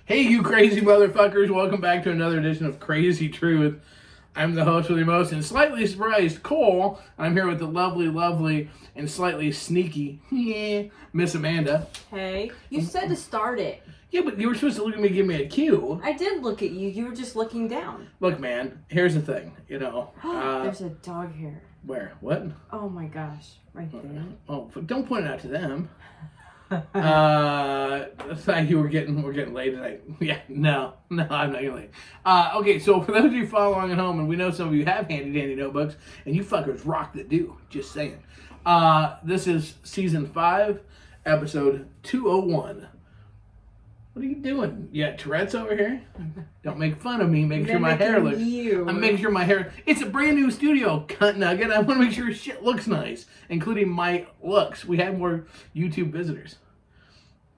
Hey, you crazy motherfuckers. Welcome back to another edition of Crazy Truth. I'm the host with the most and slightly surprised Cole. I'm here with the lovely, and slightly sneaky Miss Amanda. Hey, you said to start it. Yeah, but you were supposed to look at me and give me a cue. I did look at you. You were just looking down. Look, man, here's the thing, There's a dog here. Where? What? Oh my gosh, right there. Oh, don't point it out to them. Thought you we're getting late tonight. Yeah, no, I'm not getting late. Okay, so for those of you following at home, and we know some of you have handy dandy notebooks, and you fuckers rock that do. Just saying. This is season 5, episode 201. What are you doing? You got Tourette's over here? Don't make fun of me. Make sure my hair looks. I'm making sure my hair. It's a brand new studio, cunt nugget. I want to make sure shit looks nice, including my looks. We have more YouTube visitors.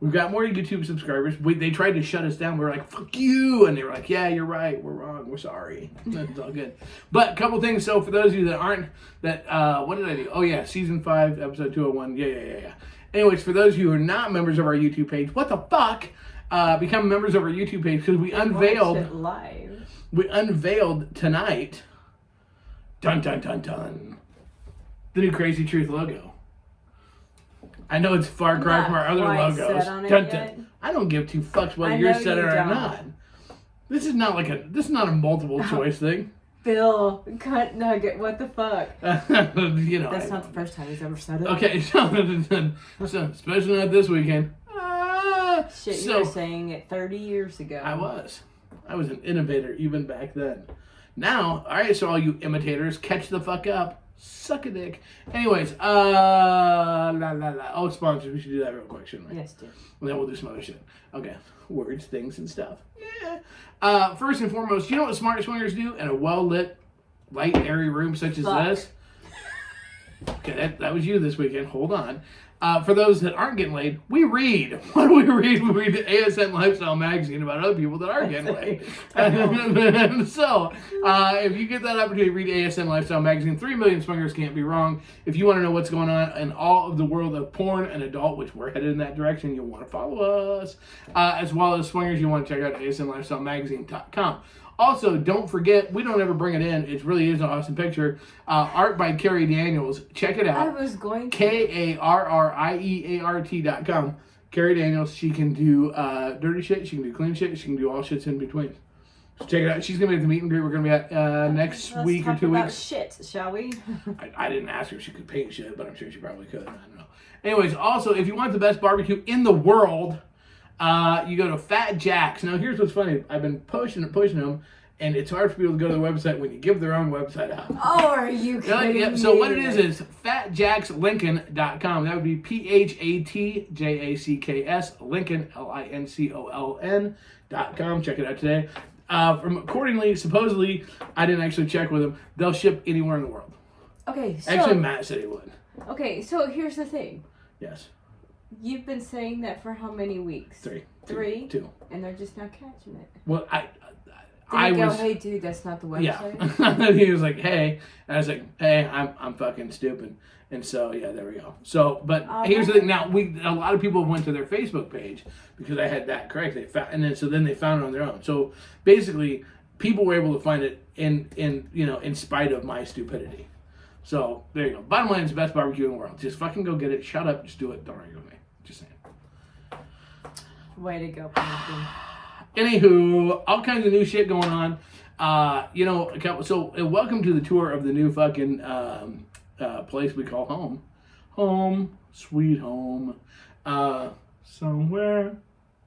We've got more YouTube subscribers. They tried to shut us down. We were like, "Fuck you," and they were like, "Yeah, you're right. We're wrong. We're sorry." It's all good. But a couple things. So for those of you that aren't, what did I do? Oh yeah, season 5, episode 201. Yeah. Anyways, for those of you who are not members of our YouTube page, what the fuck? Become members of our YouTube page because we unveiled it live. We unveiled tonight. Dun dun dun dun. The new Crazy Truth logo. I know it's far cry from our other logos. Dun, dun. I don't give two fucks whether you're set it or not. This is not a multiple choice thing. Bill, cunt nugget, what the fuck? That's not the first time he's ever said it. Okay, so especially not this weekend. Shit, you were saying it 30 years ago. I was an innovator even back then. Now, all right, so all you imitators, catch the fuck up. Suck a dick. Anyways, Oh, sponsors, we should do that real quick, shouldn't we? Yes, dude. And then we'll do some other shit. Okay, words, things, and stuff. Yeah. First and foremost, you know what smart swingers do in a well-lit, light, airy room such as this? Okay, that was you this weekend. Hold on. For those that aren't getting laid, we read. What do we read? We read the ASN Lifestyle magazine about other people that are getting laid. So, if you get that opportunity to read ASN Lifestyle magazine, 3 million swingers can't be wrong. If you want to know what's going on in all of the world of porn and adult, which we're headed in that direction, you'll want to follow us. As well as swingers, you want to check out asnlifestylemagazine.com. Also, don't forget, we don't ever bring it in. It really is an awesome picture. Art by Carrie Daniels. Check it out. I was going to. KARRIEART.com. Carrie Daniels, she can do dirty shit. She can do clean shit. She can do all shits in between. So check it out. She's going to be at the meet and greet. We're going to be at next week or 2 weeks. Let's talk about shit, shall we? I didn't ask her if she could paint shit, but I'm sure she probably could. I don't know. Anyways, also, if you want the best barbecue in the world, you go to Fat Jack's. Now, here's what's funny. I've been pushing them, and it's hard for people to go to their website when you give their own website out. Oh, are you kidding me? So what it is fatjackslincoln.com. That would be PHATJACKS Lincoln LINCOLN.com. Check it out today. Accordingly, supposedly, I didn't actually check with them. They'll ship anywhere in the world. Okay, so... Actually, Matt said he would. Okay, so here's the thing. Yes. You've been saying that for how many weeks? 3. 3? 2. And they're just now catching it. Well, hey, dude, that's not the website? Yeah. He was like, hey. And I was like, hey, I'm fucking stupid. And so, yeah, there we go. So, but here's the thing. Now, a lot of people went to their Facebook page because I had that correct. They found, and then they found it on their own. So, basically, people were able to find it in spite of my stupidity. So, there you go. Bottom line, it's the best barbecue in the world. Just fucking go get it. Shut up. Just do it. Don't argue with me. Just saying. Way to go, Pumpkin. Anywho, all kinds of new shit going on. So welcome to the tour of the new fucking place we call home. Home, sweet home. Somewhere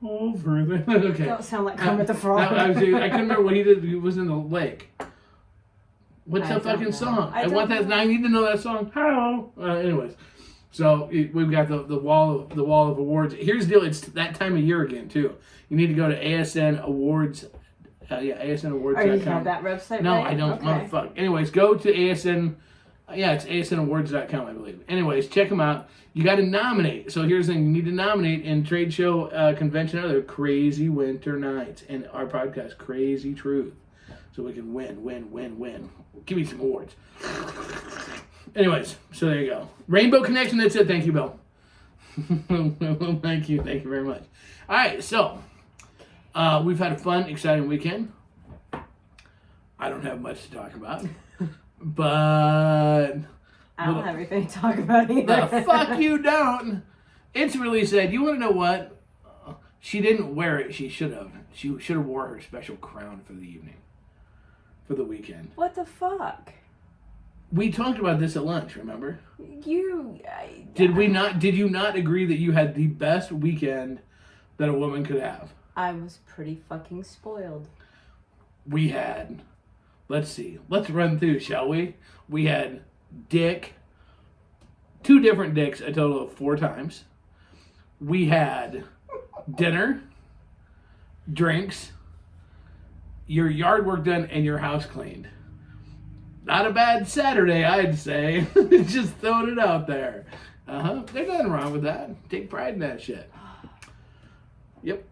over there. Okay. Don't sound like Kermit the Frog. I couldn't remember what he did. He was in the lake. What's that fucking song? I need to know that song. How? Anyways. So we've got the wall of awards. Here's the deal. It's that time of year again too. You need to go to ASN Awards. ASNAwards.com. Are you have that website? No, right? I don't. Okay. Motherfucker. Anyways, go to ASN. It's ASNAwards.com, I believe. Anyways, check them out. You got to nominate. So here's the thing: you need to nominate in trade show, convention, other crazy winter nights, and our podcast, Crazy Truth, so we can win. Give me some awards. Anyways, so there you go. Rainbow Connection, that's it. Thank you, Bill. Thank you very much. All right, so We've had a fun, exciting weekend. I don't have much to talk about, but I don't have anything to talk about either. The fuck you don't. It's really sad. You want to know what? She didn't wear it. She should have. She should have wore her special crown for the evening, for the weekend. What the fuck? We talked about this at lunch. Remember? Did we not? Did you not agree that you had the best weekend that a woman could have? I was pretty fucking spoiled. We had. Let's see. Let's run through, shall we? We had dick. 2 different dicks a total of 4 times. We had dinner, drinks, your yard work done, and your house cleaned. Not a bad Saturday, I'd say. Just throwing it out there. There's nothing wrong with that. Take pride in that shit. Yep.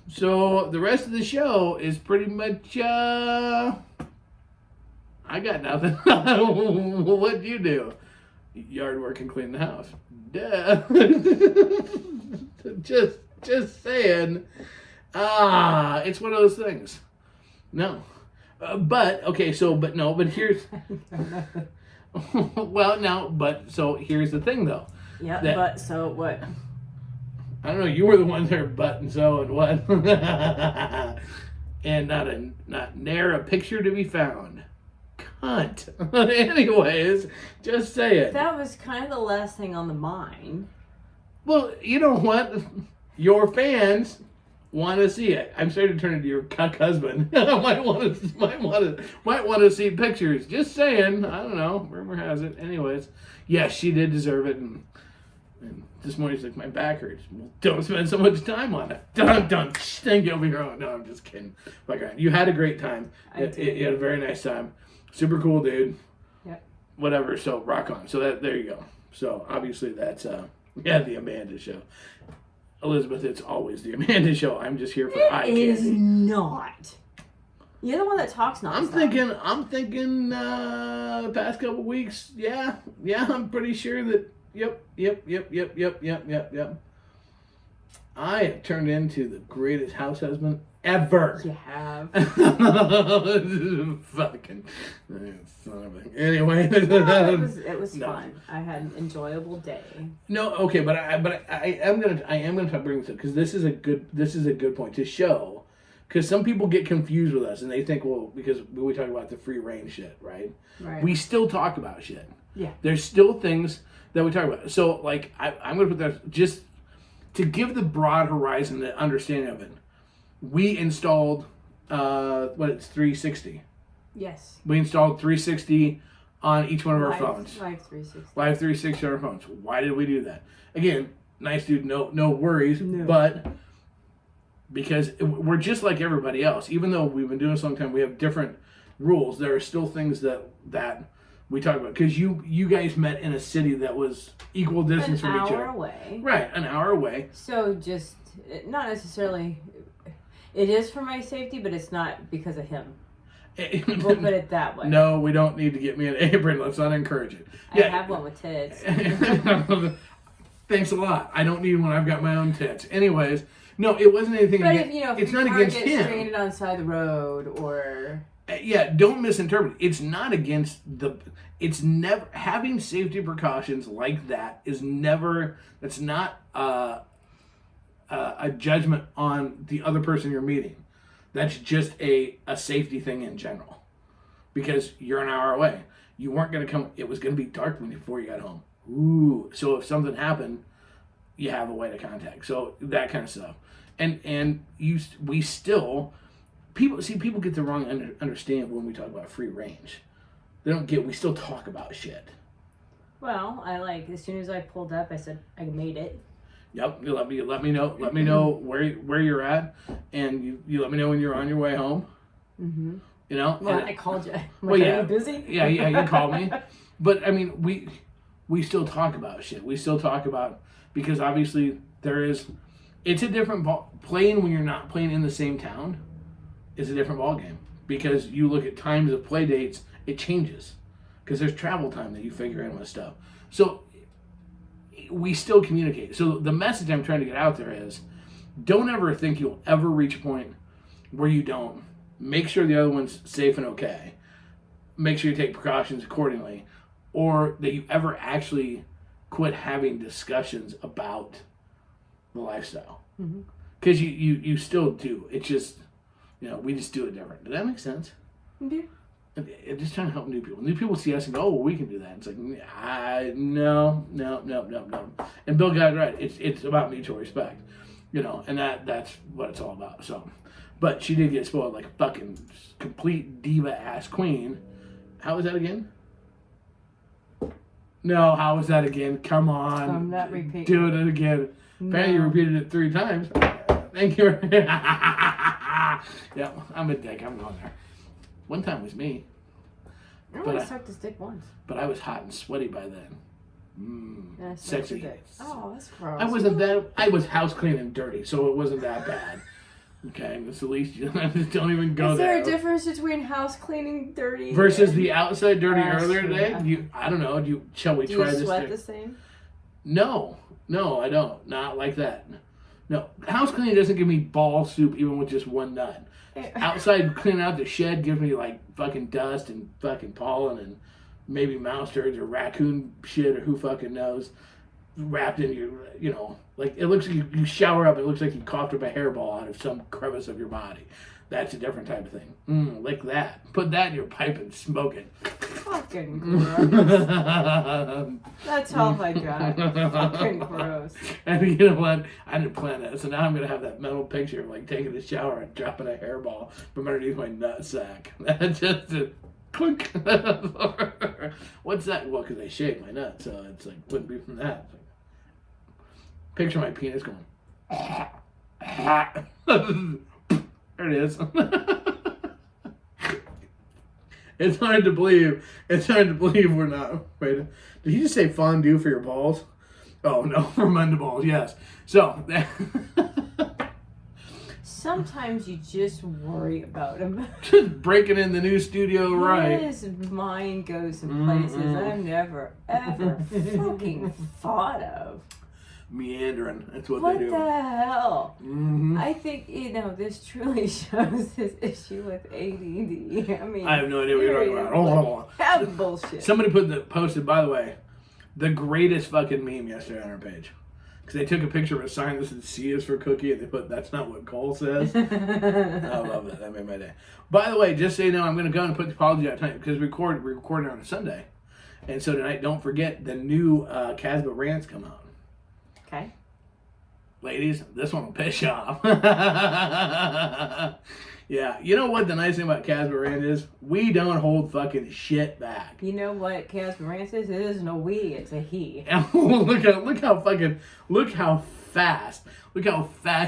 So the rest of the show is pretty much, I got nothing. What'd you do? Yard work and clean the house. Duh. just saying. It's one of those things. No. But here's... Well, no, but so here's the thing, though. Yeah, but so what? I don't know. You were the one there, but and so and what, and not ne'er a picture to be found. Cunt. Anyways, just saying. That was kind of the last thing on the mind. Well, you know what? Your fans want to see it. I'm starting to turn into your cuck husband. might want to see pictures. Just saying. I don't know. Rumor has it. Anyways, yes, she did deserve it, and this morning she's like, my back hurts. Well, don't spend so much time on it. Dun. Thank you over here. Oh, no, I'm just kidding. You had a great time. You had a very nice time. Super cool, dude. Yep. Whatever. So rock on. So there you go. So obviously that's the Amanda Show. Elizabeth, it's always the Amanda Show. I'm just here for eye candy. It is not. You're the one that talks nonstop. I'm thinking the past couple weeks. Yeah. I'm pretty sure that. Yep. I have turned into the greatest house husband ever. You have. Fucking son of a... Anyway. It was fun. I had an enjoyable day. No, okay, but I am gonna bring this up because this is a good point to show, because some people get confused with us and they think, well, because we talk about the free range shit, right? Right. We still talk about shit. Yeah. There's still things that we talk about. So, like, I'm going to put that just to give the broad horizon, the understanding of it. We installed, 360. Yes. We installed 360 on each one of our phones. Live 360. Live 360 on our phones. Why did we do that? Again, nice dude, no worries. No. But because we're just like everybody else. Even though we've been doing this a long time, we have different rules. There are still things that we talk about, because you guys met in a city that was equal distance from each other. An hour away. Right, an hour away. So just not necessarily. It is for my safety, but it's not because of him. We'll put it that way. No, we don't need to get me an apron. Let's not encourage it. I have one with tits. Thanks a lot. I don't need one. I've got my own tits. Anyways, no, it wasn't anything. But if it's not your against car him. gets stranded on the side of the road, or don't misinterpret. It's not against it's never having safety precautions like that is never. That's not a judgment on the other person you're meeting. That's just a safety thing in general, because you're an hour away. You weren't going to come. It was going to be dark before you got home. Ooh, so if something happened, you have a way to contact. So that kind of stuff, we still. People get the wrong understand when we talk about free range. They don't get. We still talk about shit. Well, as soon as I pulled up, I said I made it. Yep. You let me know. Let me know where you're at, and you let me know when you're on your way home. Mm-hmm. You know. Well, I called you. Are you busy? Yeah. You called me, but I mean, we still talk about shit. We still talk about, because obviously it's a different playing when you're not playing in the same town. Is a different ball game, because you look at times of play dates, it changes, because there's travel time that you figure in with stuff. So we still communicate. So the message I'm trying to get out there is, don't ever think you'll ever reach a point where you don't. Make sure the other one's safe and okay. Make sure you take precautions accordingly. Or that you ever actually quit having discussions about the lifestyle. Because you still do. It's just, we just do it different. Does that make sense? Yeah. I'm just trying to help new people. New people see us and go, oh, well, we can do that. It's like, no. And Bill got it right. It's about mutual respect. And that's what it's all about. So, but she did get spoiled like a fucking complete diva-ass queen. How was that again? No, how was that again? Come on. I'm not repeating. Do it again. No. Apparently you repeated it 3 times. Thank you. Yeah, I'm a dick. I'm going there. One time was me. I only sucked his dick once. But I was hot and sweaty by then. Yeah, sexy. Oh, that's gross. I wasn't that. I was house clean and dirty, so it wasn't that bad. Okay, that's the least. You don't even go there. Is there a difference between house cleaning dirty versus the outside dirty earlier true. today? I don't know. Shall we try this? Do you sweat the same? No, I don't. Not like that. No, house cleaning doesn't give me ball soup even with just one nut. Outside cleaning out the shed gives me like fucking dust and fucking pollen and maybe mouse turds or raccoon shit or who fucking knows wrapped in your, like it looks like you shower up, it looks like you coughed up a hairball out of some crevice of your body. That's a different type of thing. Like that. Put that in your pipe and smoke it. Fucking gross. That's all I got. Fucking gross. And you know what? I didn't plan that. So now I'm going to have that mental picture of like taking a shower and dropping a hairball from underneath my nut sack. That's just a clunk. What's that? Well, because I shaved my nut. So it's like, wouldn't be from that. Picture my penis going. There it is. It's hard to believe. We're not. Wait, did he just say fondue for your balls? Oh no, for balls. Yes. So. Sometimes you just worry about him. Just breaking in the new studio, right? His mind goes in places I've never ever fucking thought of. Meandering. That's what they do. What the hell? I think, this truly shows his issue with ADD. I mean, I have no idea what you're talking about. Hold on. That's bullshit. Somebody posted, by the way, the greatest fucking meme yesterday on our page. Because they took a picture of a sign that said C is for cookie, and they put, that's not what Cole says. I love that. That made my day. By the way, just so you know, I'm going to go and put the apology out tonight because we're recording on a Sunday. And so tonight, don't forget, the new Casbah rants come out. Okay. Ladies, this one will piss you off. Yeah, you know what the nice thing about Casbah Rant is? We don't hold fucking shit back. You know what Casbah Rant is? It isn't a we, it's a he. look how fast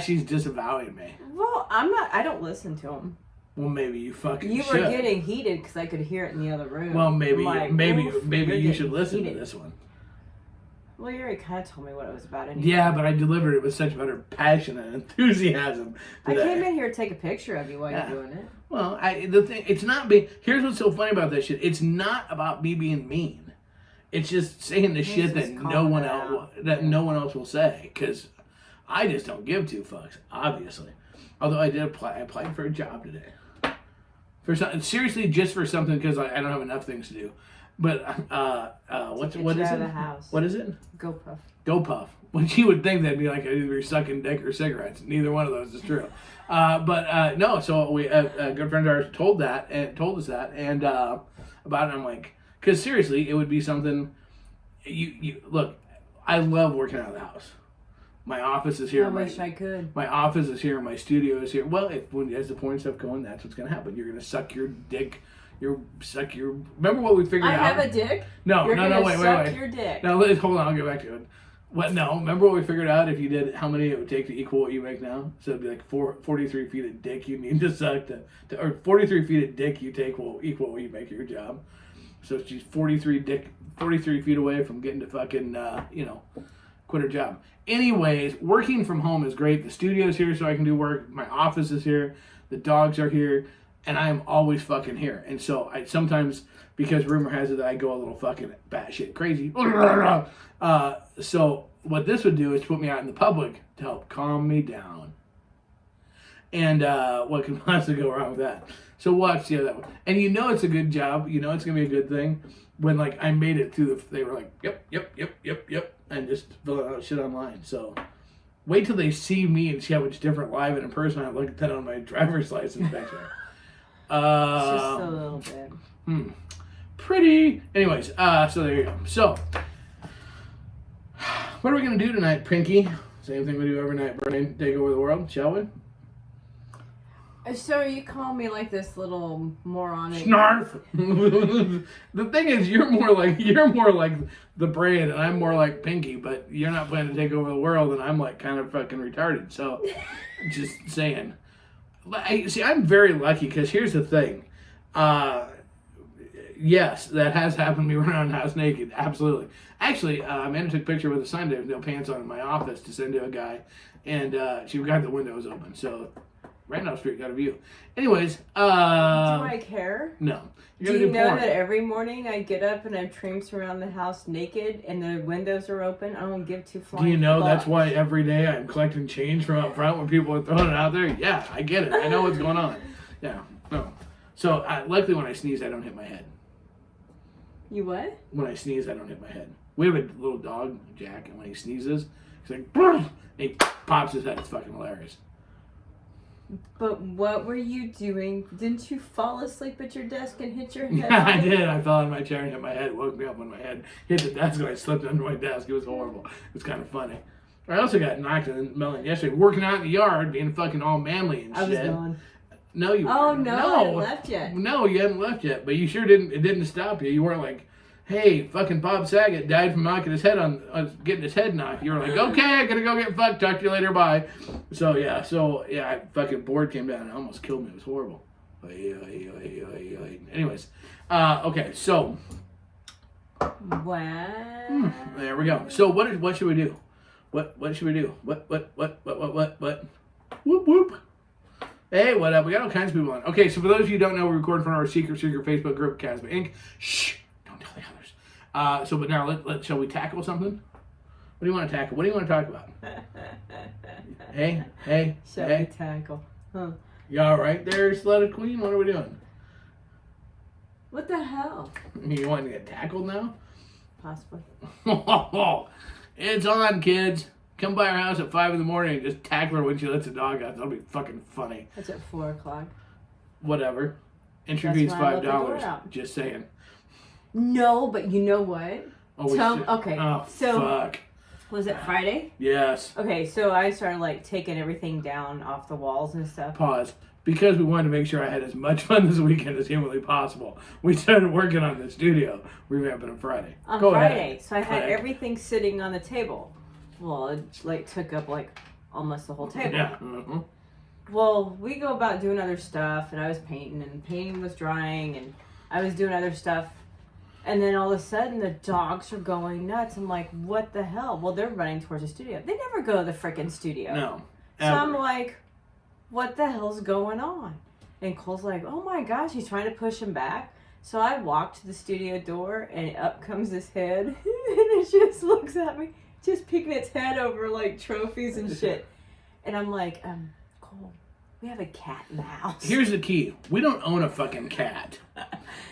she's disavowing me. Well, I don't listen to him. Well, maybe you fucking You should. were getting heated because I could hear it in the other room. Well, maybe you should listen heated. to this one. Well, you already kind of told me what it was about anyway. Yeah, but I delivered it with such better passion and enthusiasm today. I came in here to take a picture of you while you're doing it. Well, it's not being... Here's what's so funny about that shit. It's not about me being mean. It's just saying the shit that no one else will say. Because I just don't give 2 fucks, obviously. Although I applied for a job today. For something, seriously, just for something because I don't have enough things to do. But what is it? What is it? Go Puff. Which you would think that'd be like either sucking dick or cigarettes. Neither one of those is true. No. So we a good friend of ours told us that and about it. I'm like, because seriously, it would be something. You look. I love working out of the house. My office is here. I wish I could. My office is here. My studio is here. Well, as the point stuff going, that's what's gonna happen. You're gonna suck your dick. Remember what we figured out? I have a dick? No, wait. Suck your dick. No, hold on, I'll get back to it. What? No, remember what we figured out? If you did, how many it would take to equal what you make now? So it'd be like 43 feet of dick you need to suck or 43 feet of dick you take will equal what you make your job. So she's 43 feet away from getting to fucking, quit her job. Anyways, working from home is great. The studio's here so I can do work. My office is here. The dogs are here. And I am always fucking here. And so I sometimes, because rumor has it that I go a little fucking batshit crazy. So what this would do is put me out in the public to help calm me down. And what can possibly go wrong with that? So watch the other one. And you know it's a good job. You know it's going to be a good thing. When, like, I made it through they were like, yep. And just filling out shit online. So wait till they see me and see how much different live and in person I look at that on my driver's license picture. Just a little bit. Pretty. Anyways, so there you go. So, what are we going to do tonight, Pinky? Same thing we do every night. Burning, take over the world, shall we? So you call me like this little moronic. Snarf. The thing is, you're more like the brand, and I'm more like Pinky. But you're not planning to take over the world, and I'm like kind of fucking retarded. So, just saying. See, I'm very lucky because here's the thing. Yes, that has happened to me around the house naked. Absolutely. Actually, Amanda took a picture with a sign there with no pants on in my office to send to a guy, and she got the windows open. So. Randolph Street got a view. Anyways, do I care? No. Do you know that every morning I get up and I traipse around the house naked and the windows are open? I don't give two flying Do you know fucks. that's why every day I'm collecting change from out front when people are throwing it out there? Yeah, I get it. I know what's going on. Yeah. No. So, luckily when I sneeze, I don't hit my head. You what? When I sneeze, I don't hit my head. We have a little dog, Jack, and when he sneezes, he's like, and he pops his head. It's fucking hilarious. But what were you doing? Didn't you fall asleep at your desk and hit your head? Yeah, I did. I fell out of my chair and hit my head. It woke me up when my head hit the desk and I slipped under my desk. It was horrible. It was kind of funny. I also got knocked in the melon yesterday, working out in the yard, being fucking all manly and shit. I was gone. No, you Oh, weren't. no, I hadn't left yet. No, you hadn't left yet. But you sure didn't. It didn't stop you. You weren't like, hey, fucking Bob Saget died from knocking his head on getting his head knocked. You were like, okay, I gotta go get fucked. Talk to you later. Bye. So yeah, I fucking board came down and almost killed me. It was horrible. Anyways, okay, so Wow. there we go. So what should we do? What should we do? What? Whoop whoop. Hey, what up? We got all kinds of people on. Okay, so for those of you who don't know, we're recording from our secret Facebook group, Casba Inc. Shh. Don't tell the others. But now, shall we tackle something? What do you want to tackle? What do you want to talk about? Hey. Shall we tackle? Huh. You all right there, Slutted Queen? What are we doing? What the hell? You want to get tackled now? Possibly. It's on, kids. Come by our house at 5 in the morning and just tackle her when she lets the dog out. That'll be fucking funny. That's at 4 o'clock. Whatever. Entry fee's $5. Out. Just saying. No, but you know what? Okay. Oh, so fuck. Was it Friday? Yes. Okay, so I started like taking everything down off the walls and stuff. Pause. Because we wanted to make sure I had as much fun this weekend as humanly possible, we started working on the studio, revamping on Friday. Go Friday. Ahead. So I had everything sitting on the table. Well, it like took up like almost the whole table. Yeah. Mm-hmm. Well, we go about doing other stuff, and I was painting, and painting was drying, and I was doing other stuff. And then all of a sudden, the dogs are going nuts. I'm like, what the hell? Well, they're running towards the studio. They never go to the frickin' studio. No. So I'm like, what the hell's going on? And Cole's like, oh my gosh, he's trying to push him back. So I walk to the studio door, and up comes this head, and it just looks at me, just peeking its head over like trophies and shit. And I'm like, Cole, we have a cat in the house. Here's the key. We don't own a fucking cat.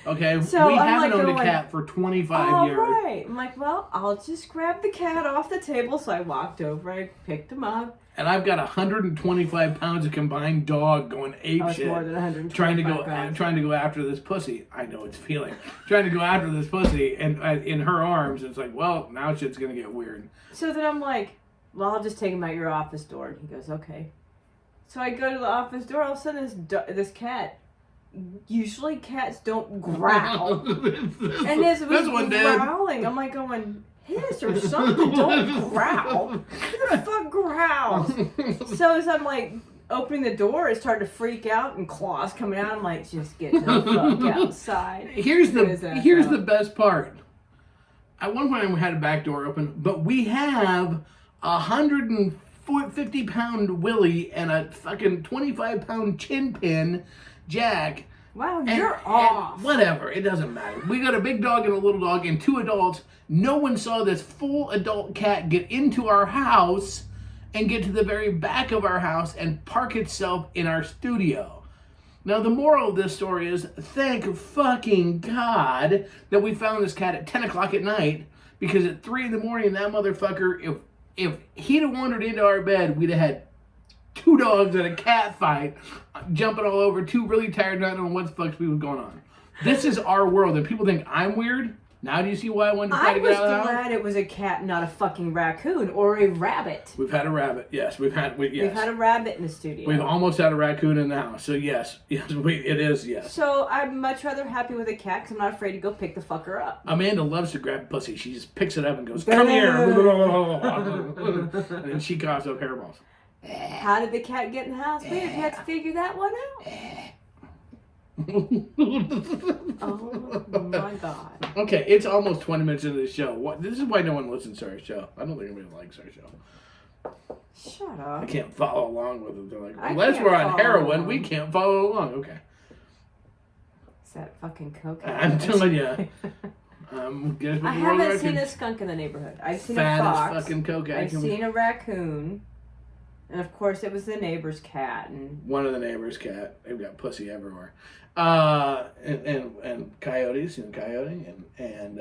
Okay? So we haven't like owned a cat for 25 years. All right. I'm like, well, I'll just grab the cat off the table. So I walked over, I picked him up. And I've got 125 pounds of combined dog going ape shit. More than 125 trying to go after this pussy. I know it's feeling. Trying to go after this pussy and in her arms. It's like, well, now shit's going to get weird. So then I'm like, well, I'll just take him out your office door. And he goes, okay. So I go to the office door. All of a sudden, this cat. Usually cats don't growl. And this was growling. I'm like going, hiss or something. Don't growl. Who the fuck growls? So as I'm like opening the door, it started to freak out and claws coming out. I'm like, just get the fuck outside. Here's the best part. At one point I had a back door open, but we have 150-pound Willie and a fucking 25-pound chin pin, Jack. Wow, you're off. And whatever, it doesn't matter. We got a big dog and a little dog and 2 adults. No one saw this full adult cat get into our house and get to the very back of our house and park itself in our studio. Now, the moral of this story is, thank fucking God that we found this cat at 10 o'clock at night, because at 3 in the morning, that motherfucker, if he'd have wandered into our bed, we'd have had 2 dogs in a cat fight, jumping all over, 2 really tired, not knowing what the fuck's was going on. This is our world, and people think I'm weird. Now do you see why I wanted to try to get out of the house? I was glad it was a cat, not a fucking raccoon or a rabbit. We've had a rabbit, yes. We've had a rabbit in the studio. We've almost had a raccoon in the house, so yes, it is, yes. So I'm much rather happy with a cat because I'm not afraid to go pick the fucker up. Amanda loves to grab pussy. She just picks it up and goes, come here. And then she coughs up hairballs. How did the cat get in the house? We have to figure that one out. Oh my God. Okay, it's almost 20 minutes into the show. This is why no one listens to our show. I don't think anybody likes our show. Shut up. I can't follow along with it. They're like, unless we're on heroin, we can't follow along. Okay. Is that fucking cocaine? I'm telling you. I haven't seen a skunk in the neighborhood. I've seen a fox. Fucking cocaine. I've seen a raccoon. And of course, it was the neighbor's cat. And one of the neighbor's cat. They've got pussy everywhere. And coyotes, coyote, and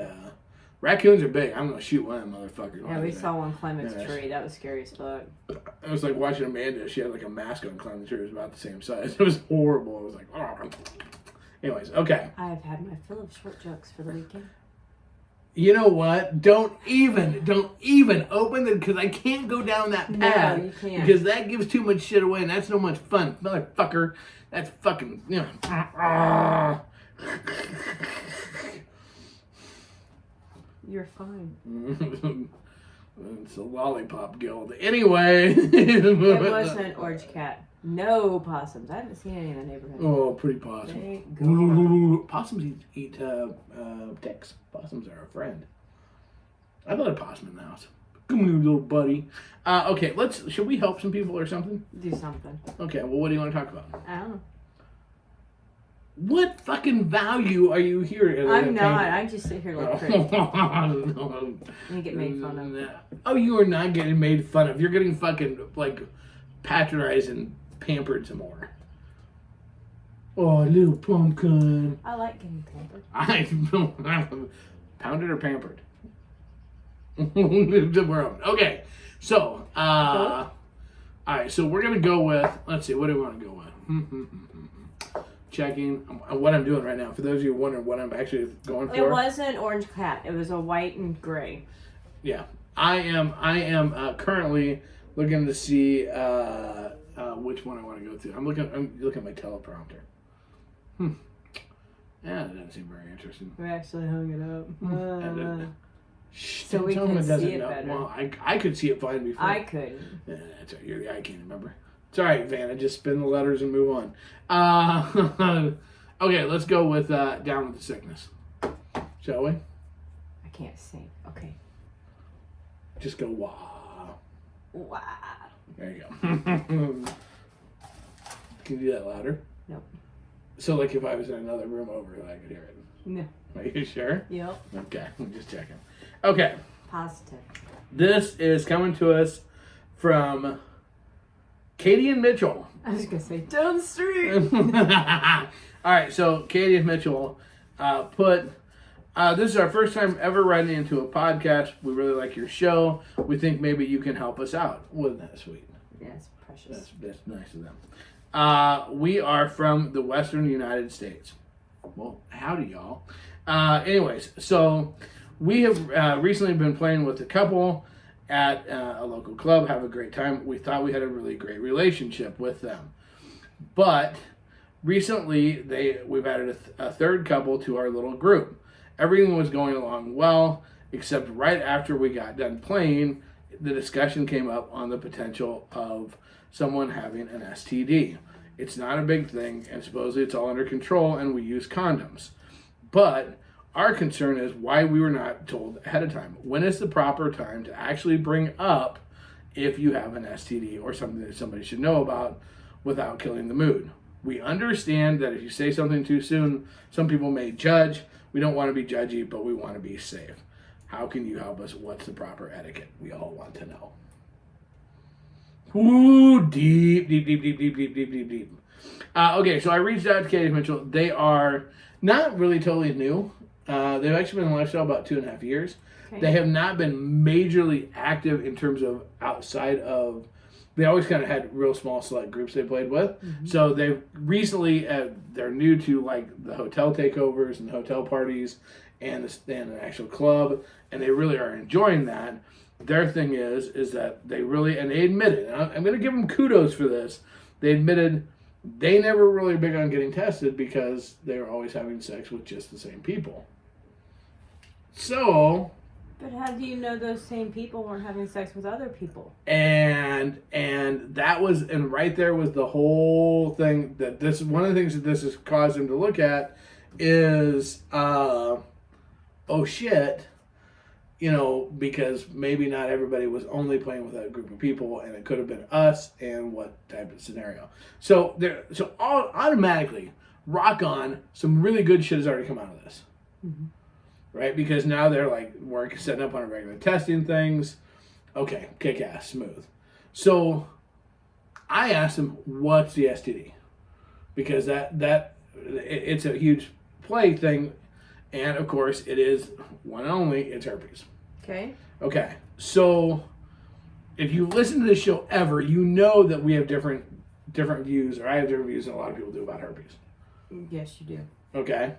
raccoons are big. I'm gonna shoot one of them motherfuckers. Yeah, we saw one climb its tree. That was scary as fuck. It was like watching Amanda. She had like a mask on, climbing the tree. It was about the same size. It was horrible. It was like, oh. Anyways, okay. I have had my fill of short jokes for the weekend. You know what? Don't even open it, because I can't go down that path. No, you can't. Because that gives too much shit away, and that's no much fun, motherfucker. That's fucking, You're fine. It's a lollipop guild. Anyway. It wasn't an orange cat. No possums. I haven't seen any in the neighborhood. Oh, pretty possum. Possums eat ticks. Possums are a friend. I've had a possum in the house. Come here, little buddy. Okay, should we help some people or something? Do something. Okay, well, what do you want to talk about? I don't know. What fucking value are you here? I'm not. I just sit here like crazy. You get made fun of. Oh, you are not getting made fun of. You're getting fucking, patronized and pampered some more. Oh, little pumpkin. I like getting pampered. Pounded or pampered? We're on. Okay, so, all right, so we're going to go with, let's see, what do we want to go with? Checking what I'm doing right now. For those of you wondering what I'm actually going for. It wasn't an orange cat. It was a white and gray. Yeah. I am currently looking to see which one I want to go to. I'm looking at my teleprompter. Yeah, that doesn't seem very interesting. We actually hung it up. So we can see it better. Well, I could see it fine before. I couldn't. Yeah, that's right. I can't remember. It's all right, Vanna. Just spin the letters and move on. Okay, let's go with Down with the Sickness. Shall we? I can't sing. Okay. Just go wow. Wow. There you go. Can you do that louder? Nope. So, if I was in another room over, I could hear it. No. Are you sure? Yep. Okay, I'm just checking. Okay. Positive. This is coming to us from Katie and Mitchell. I was going to say, down the street. All right, so Katie and Mitchell put, this is our first time ever writing into a podcast. We really like your show. We think maybe you can help us out. Wasn't that sweet? Yeah, it's precious. That's nice of them. We are from the Western United States. Well, howdy, y'all. Anyways, so we have recently been playing with a couple at a local club, have a great time. We thought we had a really great relationship with them. But recently, we've added a third couple to our little group. Everything was going along well, except right after we got done playing, the discussion came up on the potential of someone having an STD. It's not a big thing, and supposedly it's all under control, and we use condoms. But our concern is why we were not told ahead of time. When is the proper time to actually bring up if you have an STD or something that somebody should know about without killing the mood? We understand that if you say something too soon, some people may judge. We don't want to be judgy, but we want to be safe. How can you help us? What's the proper etiquette? We all want to know. Ooh, deep. Okay, so I reached out to Katie Mitchell. They are not really totally new. They've actually been in the lifestyle about 2.5 years. Okay. They have not been majorly active in terms of outside of. They always kind of had real small select groups they played with. Mm-hmm. So they've recently they're new to like the hotel takeovers and hotel parties and an actual club, and they really are enjoying that. Their thing is that they really, and they admitted, and I'm going to give them kudos for this. They admitted they never really big on getting tested because they were always having sex with just the same people. So. But how do you know those same people weren't having sex with other people? And that was, and right there was the whole thing that this, one of the things that this has caused him to look at is, oh shit, because maybe not everybody was only playing with that group of people, and it could have been us, and what type of scenario. So automatically, rock on, some really good shit has already come out of this. Mm-hmm. Right? Because now they're like, we're setting up on a regular testing things. Okay, kick ass, smooth. So I asked him, what's the STD? Because it's a huge play thing. And of course, it is one and only, it's herpes. Okay. So if you listen to this show ever, you know that we have different views, or I have different views than a lot of people do about herpes. Yes, you do. Okay.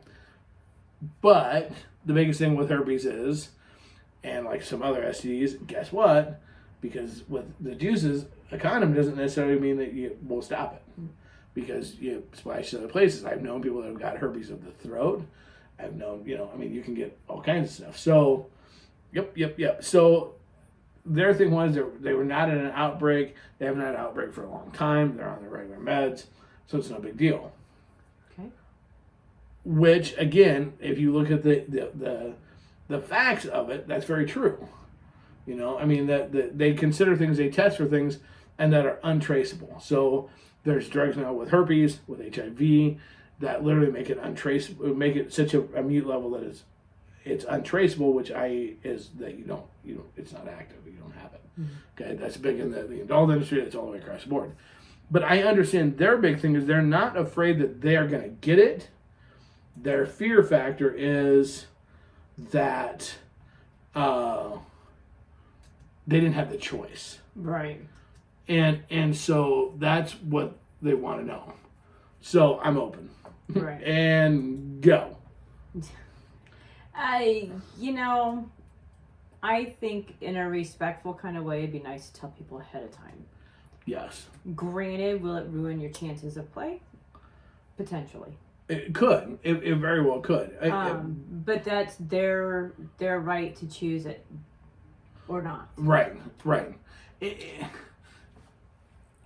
But the biggest thing with herpes is, and like some other STDs, guess what? Because with the juices, a condom doesn't necessarily mean that you will stop it. Because you splash to other places. I've known people that have got herpes of the throat. I've known, you can get all kinds of stuff. So, yep. So their thing was they were not in an outbreak. They haven't had an outbreak for a long time. They're on their regular meds. So it's no big deal. Which, again, if you look at the facts of it, that's very true. That they consider things, they test for things, and that are untraceable. So there's drugs now with herpes, with HIV, that literally make it untraceable, make it such a mute level that it's untraceable, which is that you don't, it's not active, you don't have it. Mm-hmm. Okay, that's big in the adult industry, that's all the way across the board. But I understand their big thing is they're not afraid that they are going to get it. Their fear factor is that they didn't have the choice. Right. And so that's what they want to know. So I'm open. Right. And go. I think in a respectful kind of way, it'd be nice to tell people ahead of time. Yes. Granted, will it ruin your chances of play? Potentially. It could. It very well could. But that's their right to choose it or not. Right.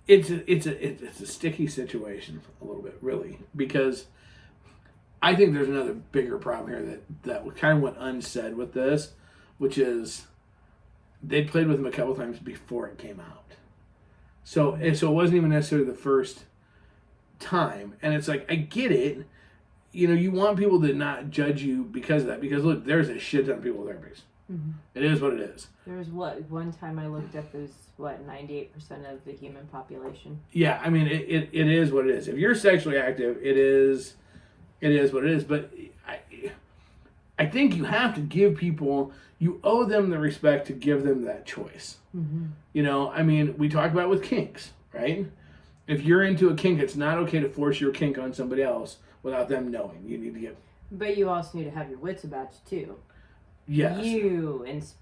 It's a sticky situation a little bit, really, because I think there's another bigger problem here that kind of went unsaid with this, which is they played with him a couple times before it came out. So it wasn't even necessarily the first time, and it's like, I get it. You want people to not judge you because of that. Because look, there's a shit ton of people with herpes. Mm-hmm. It is what it is. There's one time I looked up, there's 98% of the human population. Yeah, I mean it is what it is. If you're sexually active, it is what it is. But I think you have to give people, you owe them the respect to give them that choice. Mm-hmm. We talk about it with kinks, right? If you're into a kink, it's not okay to force your kink on somebody else without them knowing. You need to get... But you also need to have your wits about you, too. Yes.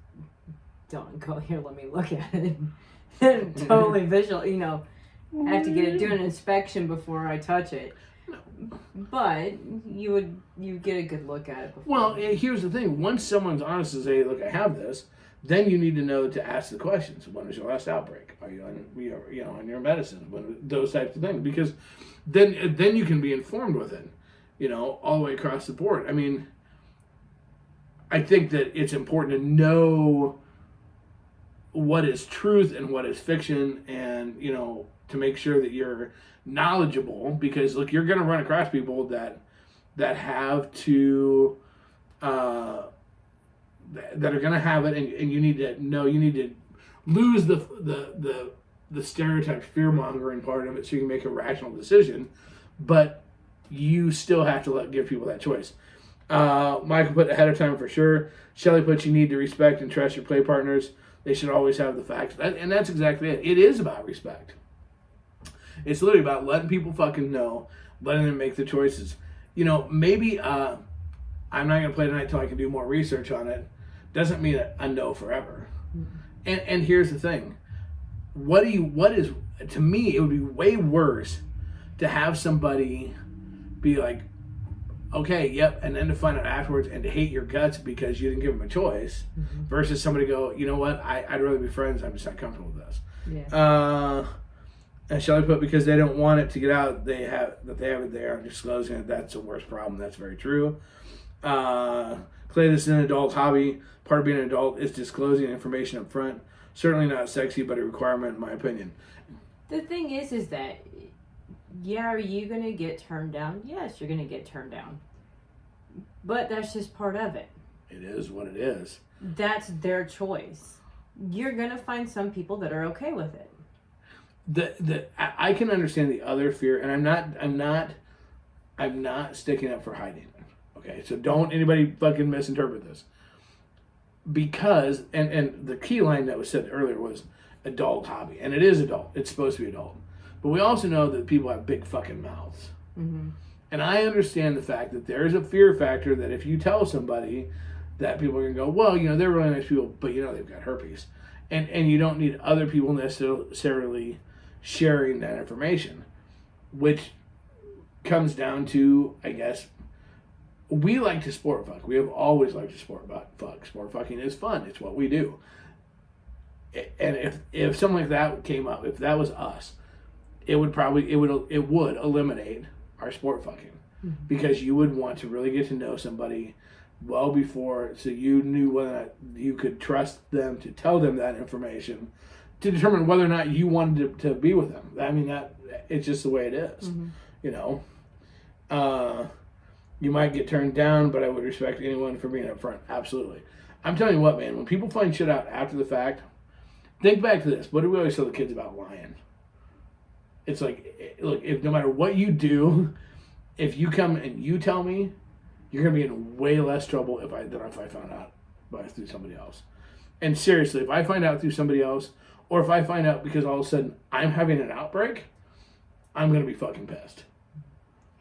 Don't go here, let me look at it. Totally visual, I have to do an inspection before I touch it. But you get a good look at it before. Well, here's the thing. Once someone's honest and say, look, I have this, then you need to know to ask the questions. When was your last outbreak? Are you on your medicines? Those types of things. Because then you can be informed with it, all the way across the board. I think that it's important to know what is truth and what is fiction, and to make sure that you're knowledgeable, because look, you're going to run across people that have to that are going to have it, and you need to know, you need to lose the the stereotype fear-mongering part of it so you can make a rational decision, but you still have to give people that choice. Michael put ahead of time for sure. Shelley put you need to respect and trust your play partners. They should always have the facts. And that's exactly it. It is about respect. It's literally about letting people fucking know, letting them make the choices. You know, maybe I'm not going to play tonight until I can do more research on it. Doesn't mean a no forever. Mm-hmm. And here's the thing. To me, it would be way worse to have somebody be like, okay, yep, and then to find out afterwards and to hate your guts because you didn't give them a choice, mm-hmm. versus somebody go, you know what, I'd rather be friends, I'm just not comfortable with this. Yeah. And Shelley put, because they don't want it to get out, they have it there and disclosing it, that's the worst problem. That's very true. Clay, this is an adult hobby. Part of being an adult is disclosing information up front. Certainly not sexy, but a requirement in my opinion. The thing is that, yeah, are you going to get turned down? Yes, you're going to get turned down. But that's just part of it. It is what it is. That's their choice. You're going to find some people that are okay with it. I can understand the other fear, and I'm not sticking up for hiding it. Okay, so don't anybody fucking misinterpret this. Because and the key line that was said earlier was adult hobby, and it is adult. It's supposed to be adult. But we also know that people have big fucking mouths. Mm-hmm. And I understand the fact that there's a fear factor that if you tell somebody that people are going to go, well, you know, they're really nice people, but, you know, they've got herpes. And you don't need other people necessarily sharing that information, which comes down to, I guess, we like to sport fuck. We have always liked to sport fuck. Sport fucking is fun. It's what we do. And if something like that came up, if that was us, it would eliminate our sport fucking, mm-hmm. because you would want to really get to know somebody well before, so you knew whether or not you could trust them to tell them that information to determine whether or not you wanted to be with them. I mean, that it's just the way it is. Mm-hmm. You know, you might get turned down, but I would respect anyone for being upfront. Absolutely. I'm telling you what, man, when people find shit out after the fact, think back to this. What do we always tell the kids about lying? It's like, look, if no matter what you do, if you come and you tell me, you're going to be in way less trouble than if I found out through somebody else. And seriously, if I find out through somebody else, or if I find out because all of a sudden I'm having an outbreak, I'm going to be fucking pissed.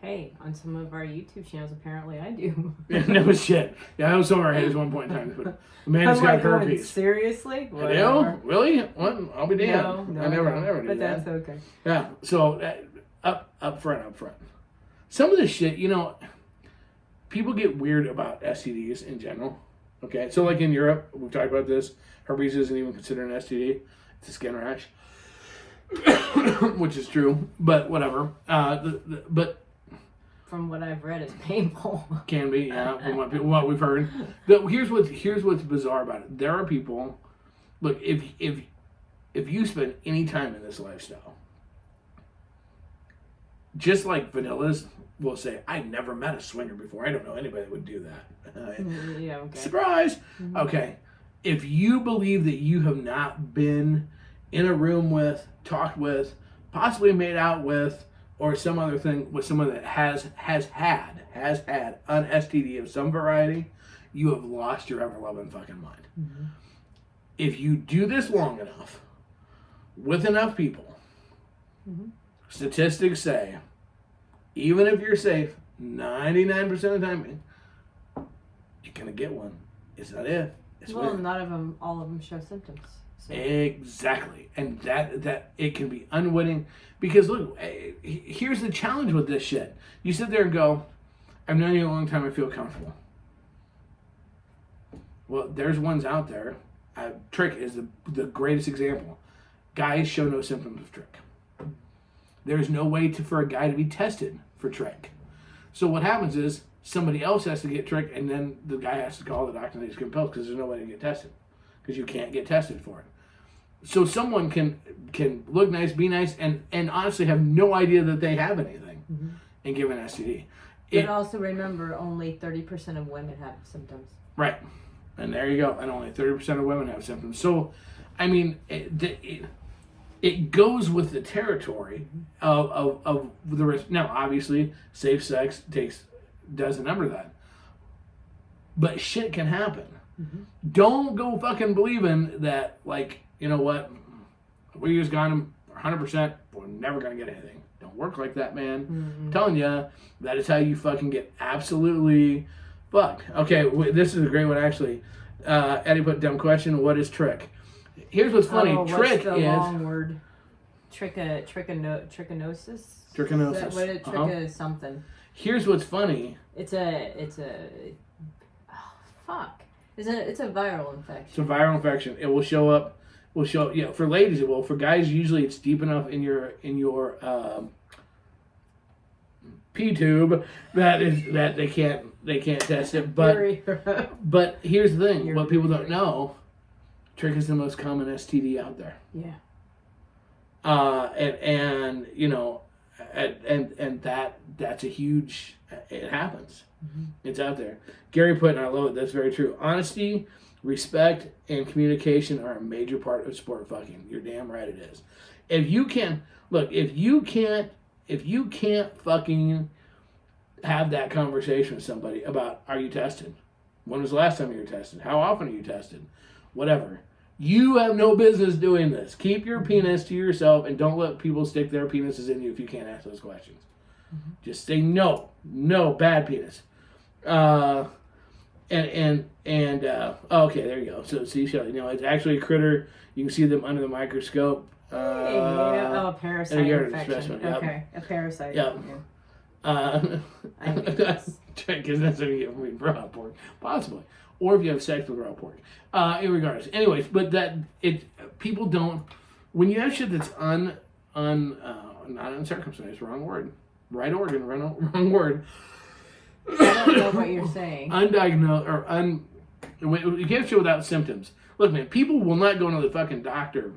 Hey, on some of our YouTube channels, apparently I do. No shit. Yeah, I was some of our haters at one point in time. But Amanda's got herpes. Seriously? I do? Really? What? I'll be damned. No, I never do but that. But that's okay. Yeah, so up front. Some of this shit, you know, people get weird about STDs in general. Okay, so like in Europe, we've talked about this. Herpes isn't even considered an STD. It's a skin rash. Which is true, but whatever. But from what I've read, it's painful. Can be, yeah. From what we've heard. Here's what's bizarre about it. There are people. Look, if you spend any time in this lifestyle, just like vanillas will say, "I've never met a swinger before. I don't know anybody that would do that." Yeah. Okay. Surprise. Mm-hmm. Okay. If you believe that you have not been in a room with, talked with, possibly made out with, or some other thing with someone that has had an STD of some variety, you have lost your ever-loving fucking mind. Mm-hmm. If you do this long enough, with enough people, mm-hmm. statistics say, even if you're safe, 99% of the time, you're going to get one. It's not if. It's well, when. all of them show symptoms. So. Exactly. And that it can be unwitting. Because look, here's the challenge with this shit. You sit there and go, I've known you a long time, I feel comfortable. Well, there's ones out there. Trick is the greatest example. Guys show no symptoms of trick. There's no way for a guy to be tested for trick. So what happens is somebody else has to get trick, and then the guy has to call the doctor and they just give him pills because there's no way to get tested. Because you can't get tested for it. So someone can look nice, be nice, and honestly have no idea that they have anything, mm-hmm. and give an STD. But also remember, only 30% of women have symptoms. Right. And there you go. And only 30% of women have symptoms. So, I mean, it goes with the territory of the risk. Now, obviously, safe sex does a number of that. But shit can happen. Mm-hmm. Don't go fucking believing that, like, you know what, we use condom 100%, we're never going to get anything. Don't work like that, man. Mm-hmm. I'm telling you, that is how you fucking get absolutely fucked. Okay, this is a great one, actually. Eddie put dumb question, what is trick? Here's what's funny. Trick what's the is... long word? Trichinosis? Trichinosis. What is trick something? Here's what's funny. It's a fuck. It's a viral infection. It's a viral infection. It will show up. For ladies it will. For guys, usually it's deep enough in your pee tube that they can't test it. But here's the thing. What people don't know, trick is the most common STD out there. Yeah. And you know, and that's a huge. It happens. Mm-hmm. It's out there. Gary put, and I love it. That's very true. Honesty, respect, and communication are a major part of sport fucking. You're damn right it is. If you can't fucking have that conversation with somebody about, are you tested? When was the last time you were tested? How often are you tested? Whatever. You have no business doing this. Keep your penis to yourself and don't let people stick their penises in you if you can't ask those questions. Mm-hmm. Just say no, bad penis. Okay, there you go. So seashell, you know, it's actually a critter. You can see them under the microscope. A parasite infection. Yep. Okay, a parasite. Yep. Because that's what you get from eating raw pork, possibly, or if you have sex with raw pork. Irregardless, anyways, but people don't. When you have shit that's not uncircumcised, wrong word. Right organ, wrong word. I don't know what you're saying. Undiagnosed or you can't show without symptoms. Look, man, people will not go to the fucking doctor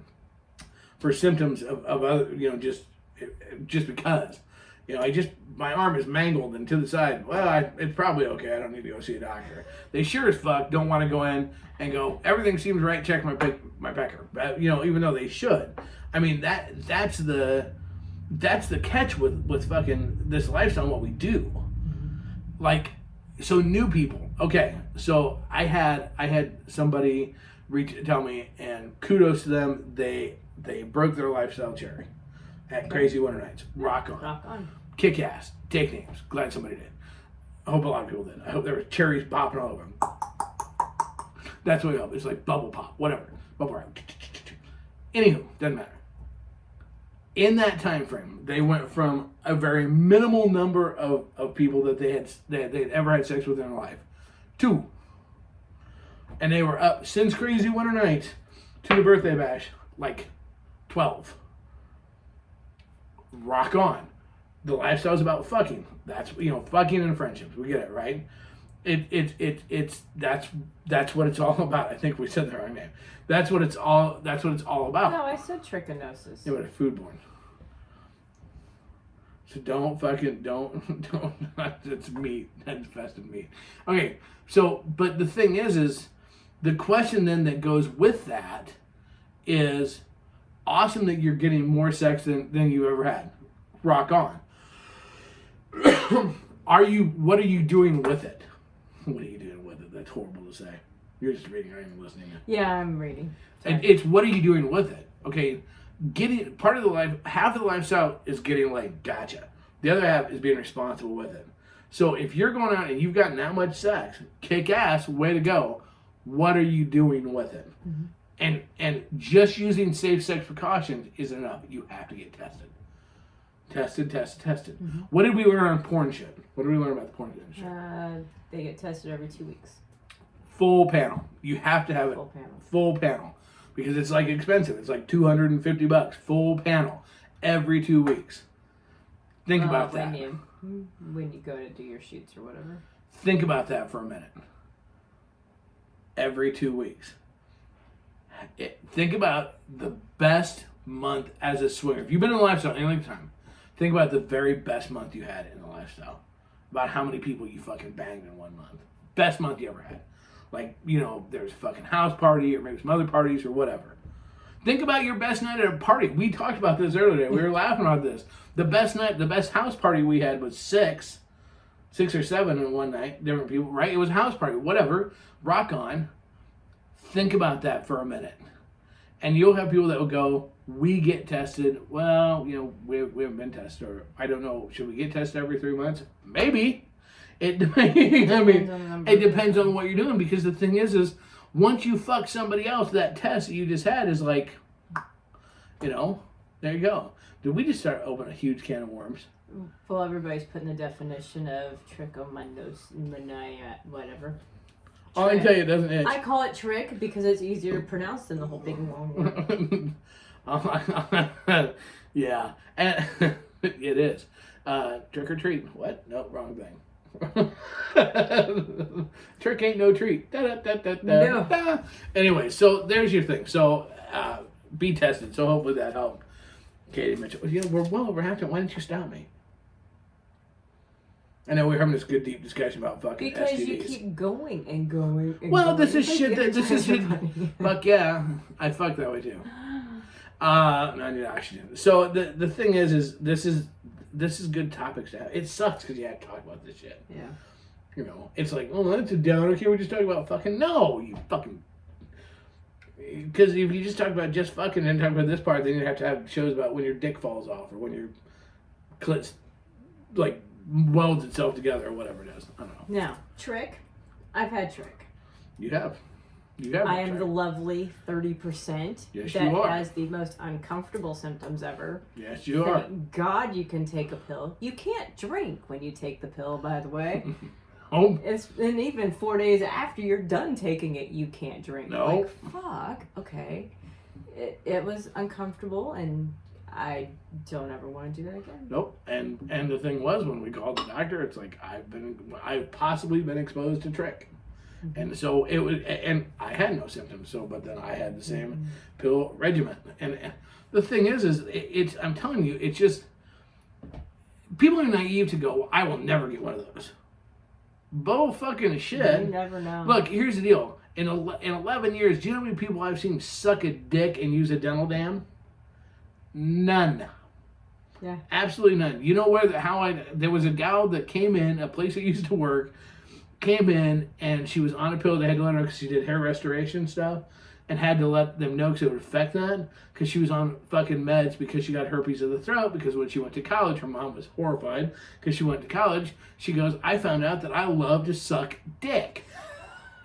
for symptoms of other, you know, just because, you know, my arm is mangled and to the side. Well, it's probably okay. I don't need to go see a doctor. They sure as fuck don't want to go in and go, everything seems right. Check my pecker. You know, even though they should. I mean, that's the catch with fucking this lifestyle and what we do. Like, so new people. Okay, so I had somebody tell me, and kudos to them, they broke their lifestyle cherry at Krazy Winter Nights. Rock on. Kick ass. Take names. Glad somebody did. I hope a lot of people did. I hope there were cherries popping all over them. That's what I hope. It's like bubble pop. Whatever. Bubble wrap. Anywho, doesn't matter. In that time frame, they went from a very minimal number of people that they'd ever had sex with in their life, 2. And they were up since Krazy Winter Nights to the birthday bash, like 12. Rock on. The lifestyle's about fucking. That's, you know, fucking and friendships. We get it, right? That's what it's all about. I think we said the wrong name. That's what it's all about. No, I said trichinosis. Yeah, but it's foodborne. So don't. It's meat. That's infested meat. Okay. So, but the thing is the question then that goes with that is, awesome that you're getting more sex than you ever had. Rock on. What are you doing with it? What are you doing with it? That's horrible to say. You're just reading, I ain't listening. Yeah, I'm reading. And it's, what are you doing with it? Okay, part of the life, half of the lifestyle is getting laid. Gotcha. The other half is being responsible with it. So if you're going out and you've gotten that much sex, kick ass, way to go. What are you doing with it? Mm-hmm. And just using safe sex precautions isn't enough. You have to get tested. Tested. Mm-hmm. What did we learn on porn shit? What did we learn about the porn shit? They get tested every 2 weeks. Full panel. You have to have it. Full panel. Because it's like expensive. It's like $250. Full panel. Every 2 weeks. Think about that. When you go to do your shoots or whatever. Think about that for a minute. Every 2 weeks. Think about the best month as a swinger. If you've been in a lifestyle any length of time, think about the very best month you had in the lifestyle. About how many people you fucking banged in 1 month. Best month you ever had. Like, you know, there's a fucking house party or maybe some other parties or whatever. Think about your best night at a party. We talked about this earlier. We were laughing about this. The best house party we had was 6 or 7 in one night. Different people, right? It was a house party. Whatever. Rock on. Think about that for a minute. And you'll have people that will go, we get tested. Well, we haven't been tested. Or I don't know. Should we get tested every 3 months? Maybe. It depends on what you're doing. Because the thing is once you fuck somebody else, that test that you just had is like, there you go. Did we just start opening a huge can of worms? Well, everybody's putting the definition of trichomoniasis, whatever. All I can tell you, it doesn't itch. I call it trick because it's easier to pronounce than the whole big long word. Yeah, and it is. Trick or treat. What? No, wrong thing. Trick ain't no treat. No. Anyway, so there's your thing. So be tested. So hopefully that helped. Katie Mitchell. We're well over half time. Why didn't you stop me? I know we're having this good deep discussion about fucking because STDs. You keep going and going and well, going. this is shit. This is shit. Fuck yeah, I fuck that way too. No, I need oxygen. So the thing is this is good topics to have. It sucks because you have to talk about this shit. Yeah. It's like, oh, that's a downer. Can't we just talk about fucking? No, you fucking. Because if you just talk about just fucking and talk about this part, then you have to have shows about when your dick falls off or when your clit like welds itself together or whatever it is. I don't know. Now, trick. I've had trick. You have. I am the lovely 30% yes, that you are. has the most uncomfortable symptoms ever. Yes, you are. Thank God you can take a pill. You can't drink when you take the pill, by the way. Oh. And even 4 days after you're done taking it, you can't drink. No. Like, fuck. Okay. It was uncomfortable, and I don't ever want to do that again. Nope. And the thing was, when we called the doctor, it's like I've possibly been exposed to trick. Mm-hmm. And so it was, and I had no symptoms. So, but then I had the same pill regimen. And the thing is it's I'm telling you, it's just people are naive to go, I will never get one of those. Bull fucking shit. You never know. Look, here's the deal. In 11 years, do you know how many people I've seen suck a dick and use a dental dam? None. Yeah. Absolutely none. You know there was a gal that came in, a place I used to work, came in and she was on a pill. They had to let her because she did hair restoration stuff and had to let them know because it would affect that because she was on fucking meds because she got herpes of the throat because when she went to college, her mom was horrified because she went to college. She goes, I found out that I love to suck dick.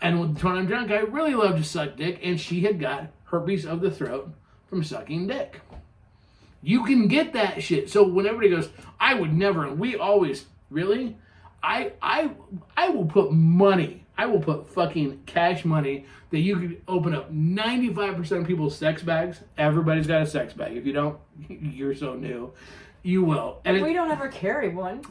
And when I'm drunk, I really love to suck dick. And she had got herpes of the throat from sucking dick. You can get that shit. So when everybody goes, I would never, and we always, really? I will put money. I will put fucking cash money that you could open up 95% of people's sex bags. Everybody's got a sex bag. If you don't, you're so new. You will. And we don't ever carry one.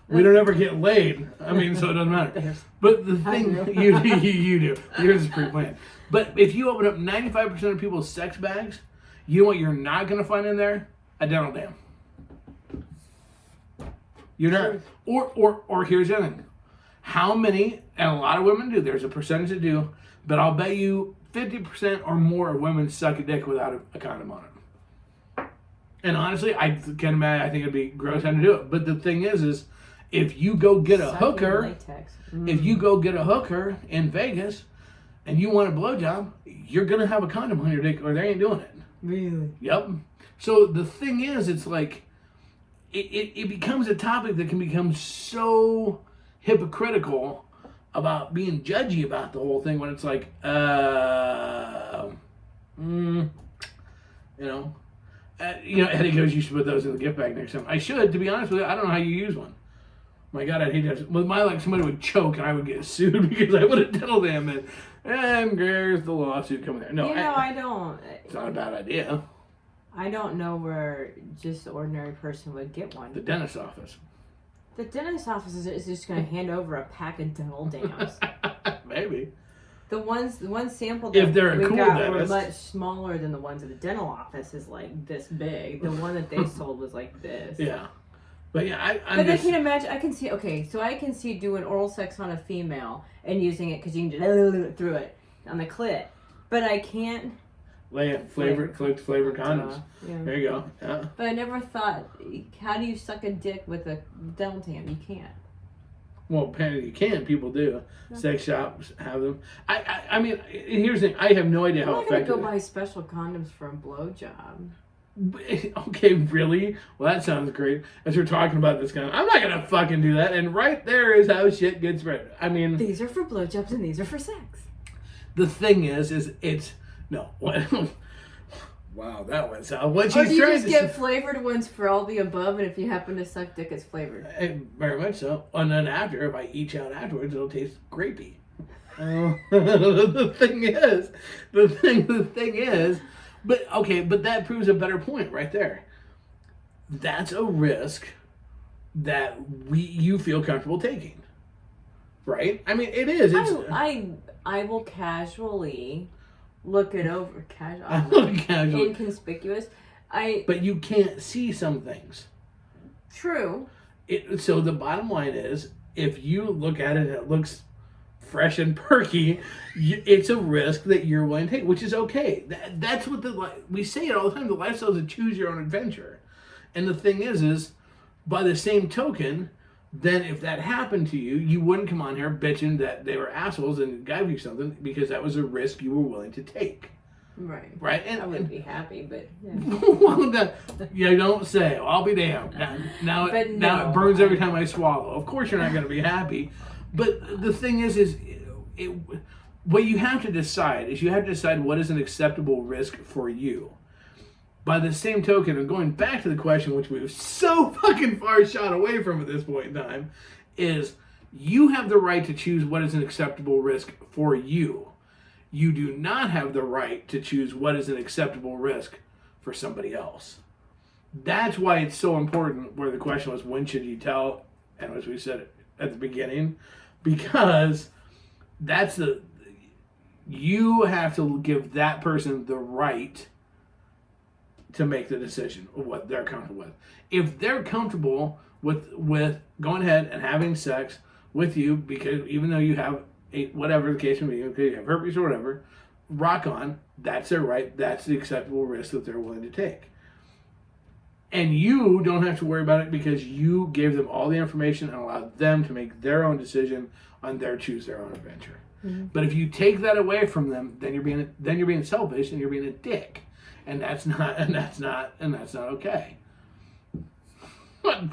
We don't ever get laid. I mean, so it doesn't matter. But the thing, you do. Yours is pre-planned. But if you open up 95% of people's sex bags, you know what you're not going to find in there? A dental dam. You're not. Or here's the thing. How many, and a lot of women do, there's a percentage that do, but I'll bet you 50% or more of women suck a dick without a condom on it. And honestly, I can't imagine, I think it'd be gross how to do it. But the thing is if you go get a hooker, if you go get a hooker in Vegas and you want a blowjob, you're going to have a condom on your dick or they ain't doing it. Really? Yep. So the thing is, it's like, it becomes a topic that can become so hypocritical about being judgy about the whole thing when it's like, Eddie goes, you should put those in the gift bag next time. I should, to be honest with you. I don't know how you use one. My God, I'd hate to have, with my luck, somebody would choke and I would get sued because I would have dental dam it. And there's the lawsuit coming there. No, I don't. It's not a bad idea. I don't know where just the ordinary person would get one. The dentist's office. The dentist's office is just going to hand over a pack of dental dams. Maybe. The one sample if that we cool got dentist. Were much smaller than the ones at the dental office is like this big. The one that they sold was like this. Yeah. But yeah, I can imagine. I can see. Okay, so I can see doing oral sex on a female and using it because you can just through it on the clit. But I can't flavored condoms. Yeah. There you go. Yeah. But I never thought, how do you suck a dick with a dental dam? You can't. Well, apparently you can. People do. Yeah. Sex shops have them. I mean, here's the thing. I have no idea how effective. I'm not gonna go buy special condoms for a blowjob. Okay, really? Well, that sounds great. As we're talking about this I'm not gonna fucking do that. And right there is how shit gets spread. I mean, these are for blowjobs and these are for sex. The thing is it's no. Wow, that went south. What or she's do you trying just to get flavored ones for all the above, and if you happen to suck dick, it's flavored? Very much so. And then after, if I eat out afterwards, it'll taste grapey. The thing is, but that proves a better point right there. That's a risk that you feel comfortable taking, right? I mean, it is. I will casually look it over. Casually. Inconspicuous. But you can't see some things. True. So the bottom line is, if you look at it and it looks fresh and perky, it's a risk that you're willing to take, which is okay. That's what we say it all the time. The lifestyle is a choose your own adventure. And the thing is by the same token, then if that happened to you, you wouldn't come on here bitching that they were assholes and gave you something, because that was a risk you were willing to take. Right. Right? And I wouldn't be happy, but yeah. Well, you don't say. I'll be damned. Now it burns every time I swallow. Of course you're not going to be happy. But the thing is what you have to decide is what is an acceptable risk for you. By the same token, and going back to the question, which we've so fucking far shot away from at this point in time, is you have the right to choose what is an acceptable risk for you. You do not have the right to choose what is an acceptable risk for somebody else. That's why it's so important, where the question was, when should you tell? And as we said at the beginning, because you have to give that person the right to make the decision of what they're comfortable with. If they're comfortable with going ahead and having sex with you, because even though you have whatever the case may be, okay, you have herpes or whatever, rock on, that's their right, that's the acceptable risk that they're willing to take. And you don't have to worry about it, because you gave them all the information and allowed them to make their own decision on choose their own adventure. Mm-hmm. But if you take that away from them, then you're being selfish and you're being a dick. And that's not okay. I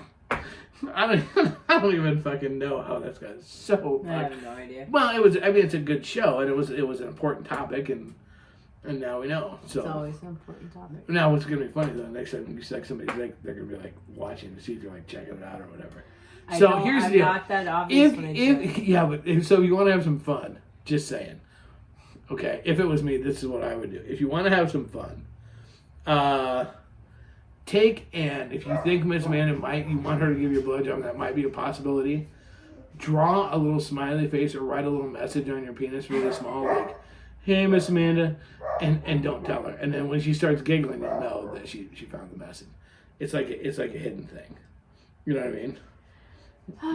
don't even fucking know how that's got so. I have no idea. Well, it's a good show, and it was an important topic, and now we know. So it's always an important topic. Now, what's gonna be funny though? Next time you sex somebody, they're gonna be like watching to see if you're like checking it out or whatever. Here's the deal. Not that obvious. So you want to have some fun? Just saying. Okay, if it was me, this is what I would do. If you want to have some fun. If you think Miss Amanda you want her to give you a blowjob, that might be a possibility. Draw a little smiley face or write a little message on your penis really small, like, "Hey, Miss Amanda," and don't tell her. And then when she starts giggling, you'll know that she found the message. It's like a hidden thing. You know what I mean?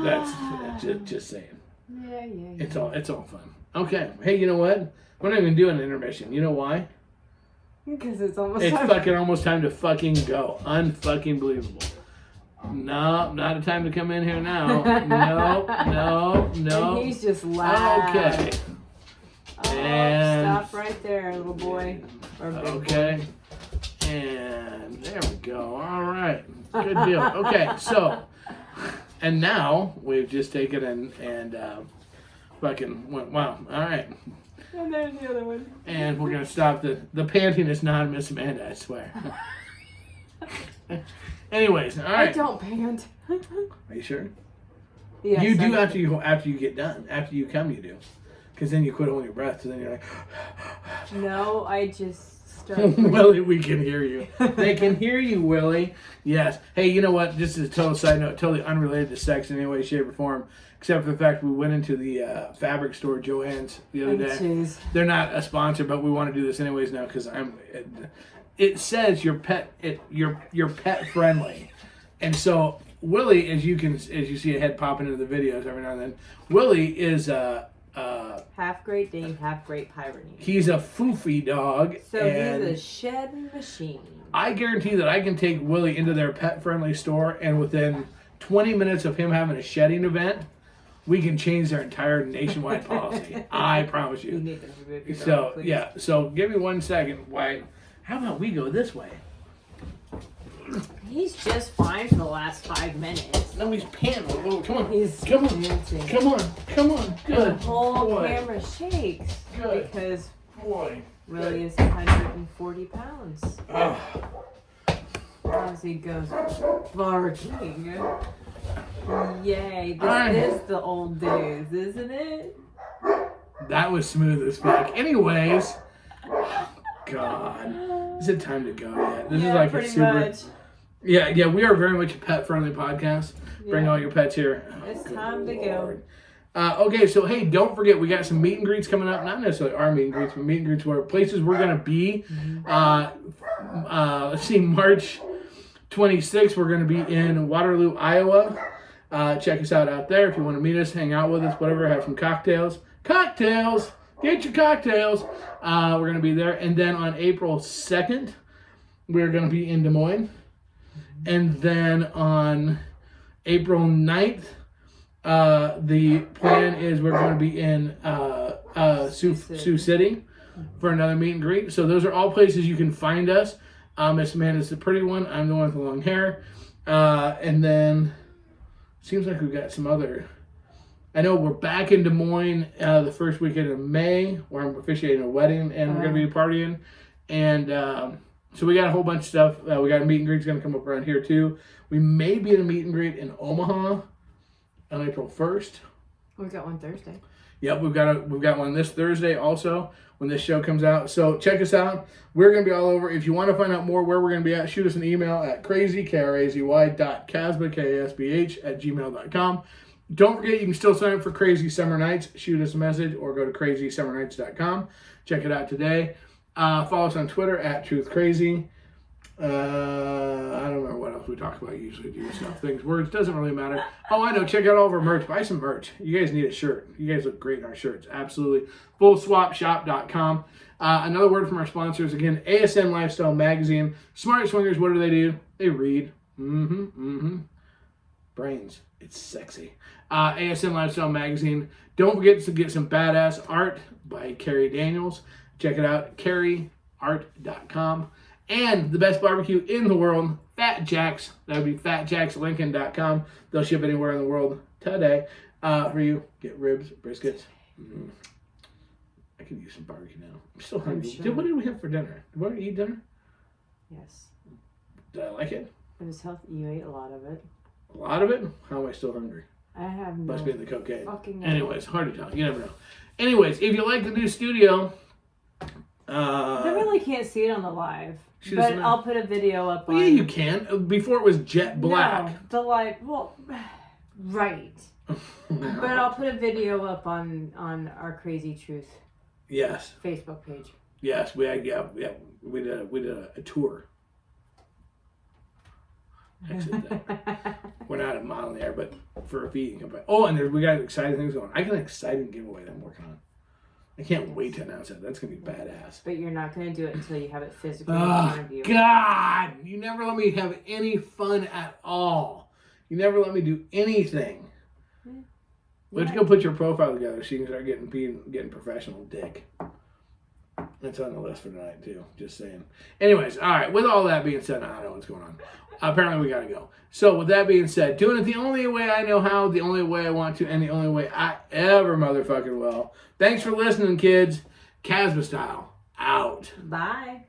That's just saying. Yeah. It's all fun. Okay. Hey, you know what? We're not even doing an intermission. You know why? Because it's almost time to fucking go. Unfucking believable. No, not a time to come in here now. No. And he's just loud. Okay. And stop right there, little boy. Okay. Boy. And there we go. All right. Good deal. Okay, so, and now we've just taken and fucking went, wow. All right. And there's the other one. And we're going to stop the panting is not Miss Amanda, I swear. Anyways, all right. I don't pant. Are you sure? Yes, you do after you get done. After you come, you do. Because then you quit holding your breath, so then you're like... No, I just start... Willie, we can hear you. They can hear you, Willie. Yes. Hey, you know what? Just as a total side note, totally unrelated to sex in any way, shape, or form. Except for the fact we went into the fabric store, Joann's, the other day. Geez. They're not a sponsor, but we want to do this anyways now because it says you're pet friendly, and so Willie, as you see a head popping into the videos every now and then, Willie is Half Great Dane, half Great Pyrenees. He's a foofy dog. So and he's a shedding machine. I guarantee that I can take Willie into their pet-friendly store, and within 20 minutes of him having a shedding event, we can change their entire nationwide policy. I promise you. need to remove your dog, So, please. yeah. So, give me 1 second. Why? How about we go this way? He's just fine for the last 5 minutes. No, he's panting a little. Come on. He's Come on. panting. Come on. Come on. Good. The whole boy. camera shakes Good. because Boy. Willie is 140 pounds. Oh. As he goes barking. Yay, Alright. this is the old days, isn't it? That was smooth as fuck. Anyways. God. Is it time to go yet? This is like a pretty super. much. Yeah, we are very much a pet-friendly podcast. Bring Yeah. all your pets here. It's Good time to Lord. Okay, so hey, don't forget, we got some meet and greets coming up. Not necessarily our meet and greets, but meet and greets where places we're going to be. Let's see, March 26th, we're going to be in Waterloo, Iowa. Check us out there if you want to meet us, hang out with us, whatever, have some cocktails. Cocktails! Get your cocktails! We're going to be there. And then on April 2nd, we're going to be in Des Moines. And then on April 9th, the plan is we're going to be in Sioux City for another meet and greet. So those are all places you can find us. Miss Amanda's the pretty one. I'm the one with the long hair. And then seems like we've got some other. I know we're back in Des Moines the first weekend of May, where I'm officiating a wedding and we're going to be partying. And so we got a whole bunch of stuff. We got a meet and greet's going to come up around here too. We may be in a meet and greet in Omaha on April 1st. We got one Thursday. Yep, we've got one this Thursday also when this show comes out. So check us out. We're going to be all over. If you want to find out more where we're going to be at, shoot us an email at krazy.kasbah@gmail.com. Don't forget, you can still sign up for Crazy Summer Nights. Shoot us a message or go to crazysummernights.com. Check it out today. Follow us on Twitter at truthcrazy. I don't remember what else we talk about usually. Do stuff, things, words, doesn't really matter. Oh, I know. Check out all of our merch. Buy some merch. You guys need a shirt. You guys look great in our shirts. Absolutely. Fullswapshop.com. Another word from our sponsors. Again, ASM Lifestyle Magazine. Smart Swingers, what do? They read. Brains. It's sexy. ASM Lifestyle Magazine. Don't forget to get some badass art by Carrie Daniels. Check it out, carrieart.com. And the best barbecue in the world, Fat Jack's. That would be fatjackslincoln.com. They'll ship anywhere in the world today. For you, get ribs, briskets. I could use some barbecue now. I'm still hungry. Sure. What did we have for dinner? Did we eat dinner? Yes. Did I like it? It was healthy. You ate a lot of it. A lot of it? How am I still hungry? I have no Must be in the cocaine. fucking Anyways, hard to tell. You never know. Anyways, if you like the new studio, I really can't see it on the live. She But doesn't know. I'll put a video up on... well, yeah, you can. Before it was jet black. No, the live... Well, right. But I'll put a video up on our Crazy Truth Yes. Facebook page. Yes, we did a tour. Exit that. We're not a model there, but for a feeding company. Oh, and we got exciting things going. I got an exciting giveaway that I'm working on. I can't wait to announce that. That's gonna be badass. But you're not going to do it until you have it physically in front Oh of you. God! You never let me have any fun at all. You never let me do anything. Let's go put your profile together so you can start getting professional dick. That's on the list for tonight too. Just saying. Anyways, all right. With all that being said, I don't know what's going on. Apparently we gotta go. So with that being said, doing it the only way I know how, the only way I want to, and the only way I ever motherfucking will. Thanks for listening, kids. Casbah style out. Bye.